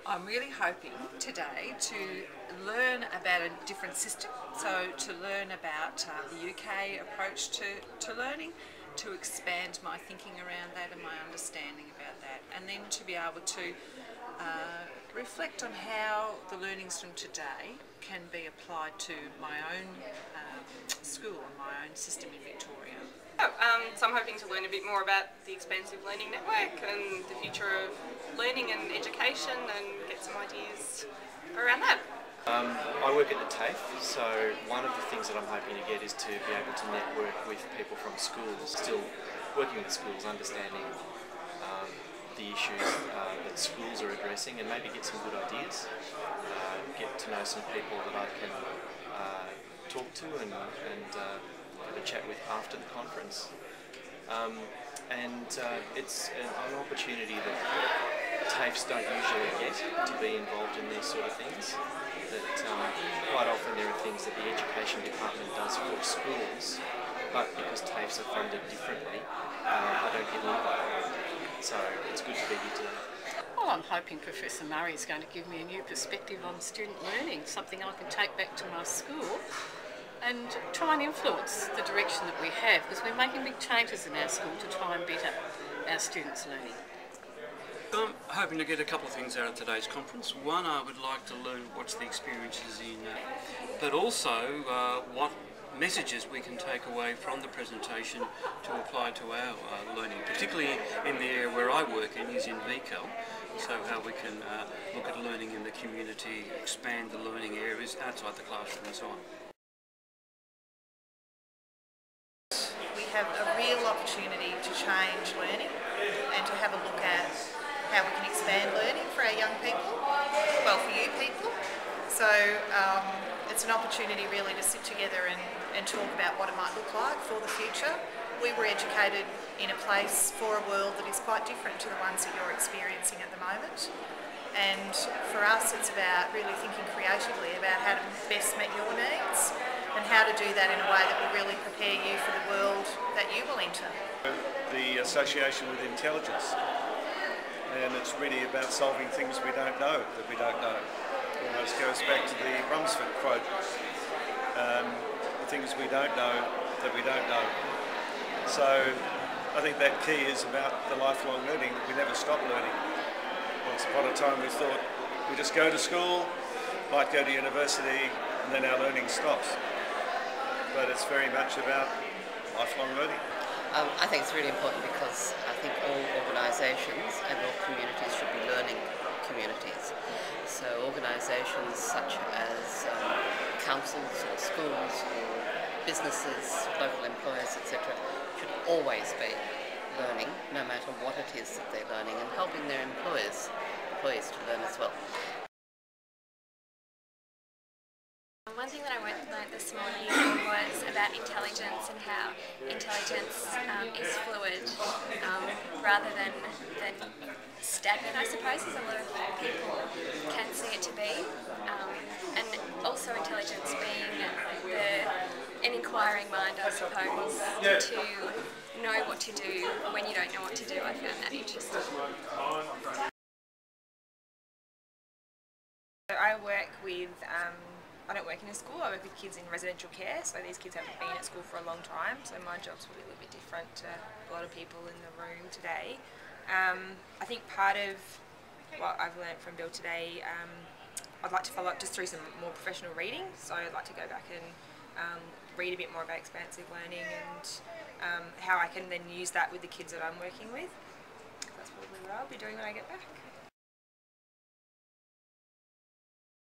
I'm really hoping today to learn about a different system, so to learn about the UK approach to learning, to expand my thinking around that and my understanding about that, and then to be able to reflect on how the learnings from today can be applied to my own school and my own system in Victoria. So I'm hoping to learn a bit more about the Expansive Learning Network and the future of learning and education, and get some ideas around that. I work at the TAFE, so one of the things that I'm hoping to get is to be able to network with people from schools, still working with schools, understanding the issues that schools are addressing, and maybe get some good ideas, get to know some people that I can talk to and have a chat with after the conference. It's an opportunity that TAFEs don't usually get, to be involved in these sort of things. That quite often there are things that the Education Department does for schools, but because TAFEs are funded differently, I don't get involved. So it's good to be here today. Well, I'm hoping Professor Murray is going to give me a new perspective on student learning, something I can take back to my school and try and influence the direction that we have, because we're making big changes in our school to try and better our students' learning. I'm hoping to get a couple of things out of today's conference. One, I would like to learn what's the experiences in, but also what messages we can take away from the presentation to apply to our learning, particularly in the area where I work in, is in VCAL, so how we can look at learning in the community, expand the learning areas outside the classroom and so on. We have a real opportunity to change learning and to have a look at how we can expand learning for our young people, well, for you people. So it's an opportunity really to sit together and talk about what it might look like for the future. We were educated in a place for a world that is quite different to the ones that you're experiencing at the moment. And for us, it's about really thinking creatively about how to best meet your needs and how to do that in a way that will really prepare you for the world that you will enter. The association with intelligence, and it's really about solving things we don't know that we don't know. You know, this goes back to the Rumsford quote, the things we don't know that we don't know. So I think that key is about the lifelong learning, that we never stop learning. Once upon a time we thought we just go to school, might go to university, and then our learning stops. But it's very much about lifelong learning. I think it's really important because I think all organisations and all communities should be learning communities. So organisations such as councils or schools or businesses, local employers, etc. should always be learning, no matter what it is that they're learning, and helping their employees to learn as well. One thing that I learned this morning was about intelligence and how intelligence is fluid rather than stagnant, I suppose, as a lot of people can see it to be. And also intelligence being an inquiring mind, I suppose, to know what to do when you don't know what to do. I found that interesting. I work with, I don't work in a school, I work with kids in residential care, so these kids haven't been at school for a long time, so my job's probably a little bit different to a lot of people in the room today. I think part of what I've learnt from Bill today, I'd like to follow up just through some more professional reading, so I'd like to go back and read a bit more about expansive learning and how I can then use that with the kids that I'm working with. That's probably what I'll be doing when I get back.